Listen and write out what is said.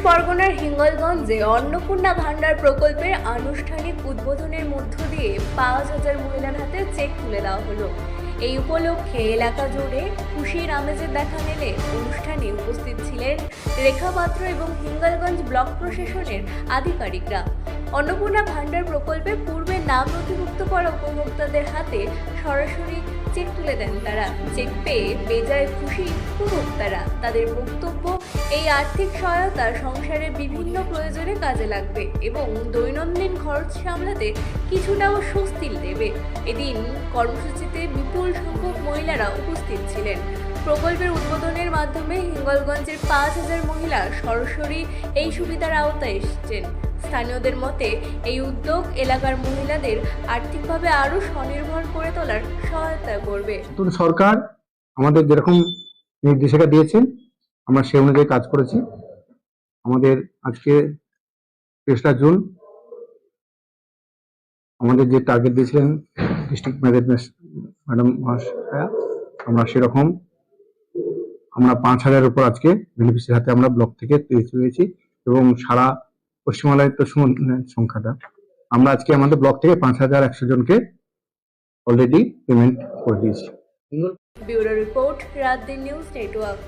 পরগনার হিঙ্গলগঞ্জে অন্নপূর্ণা ভান্ডার প্রকল্পের আনুষ্ঠানিক উদ্বোধনের মধ্য দিয়ে 5,000 মহিলার হাতে চেক তুলে দেওয়া হলো। এই উপলক্ষে এলাকা জুড়ে খুশির আমেজের দেখা মেলে। অনুষ্ঠানে উপস্থিত ছিলেন রেখা পাত্র এবং হিঙ্গলগঞ্জ ব্লক প্রশাসনের আধিকারিকরা। অন্নপূর্ণা ভান্ডার প্রকল্পে পূর্বে নাম নথিভুক্ত করা উপভোক্তাদের হাতে সরাসরি চেক তুলে দেন তারা। চেক পেয়ে বেজায় খুশি উপভোক্তারা। তাদের বক্তব্য, এই আর্থিক সহায়তা সংসারের বিভিন্ন প্রয়োজনে কাজে লাগবে এবং দৈনন্দিন খরচ সামলাতে কিছুটাও স্বস্তি দেবে। এদিন কর্মসূচিতে বিপুল সংখ্যক মহিলারা উপস্থিত ছিলেন। প্রকল্পের উদ্বোধনের মাধ্যমে হিঙ্গলগঞ্জের 5,000 মহিলা সরাসরি এই সুবিধার আওতায় এসেছেন। স্থানীয়দের মতে এই উদ্যোগ এলাকার মহিলাদের আর্থিকভাবে আরো স্বনির্ভর করে তোলার সহায়তা করবে। সরকার আমাদের যেরকম নির্দেশিকা দিয়েছেন আমরা সেই অনুযায়ী কাজ করেছি। আমাদের আজকে 3রা জুন আমাদের যে টার্গেট দিয়েছিলেন ডিস্ট্রিক্ট ম্যানেজমেন্ট ম্যাডাম মহাশয়া, আমরা সেরকম 5,000-এর উপর আজকে বেনিফিসিয়ারি হাতে আমরা ব্লক থেকে পেয়েছি এবং সারা পশ্চিমবাংলায় তো সংখ্যাটা আমরা আজকে আমাদের ব্লক থেকে 5,100 জনকে অলরেডি পেমেন্ট করে দিয়েছি। ব্যুরো রিপোর্ট, রাত দিন নিউজ নেটওয়ার্ক।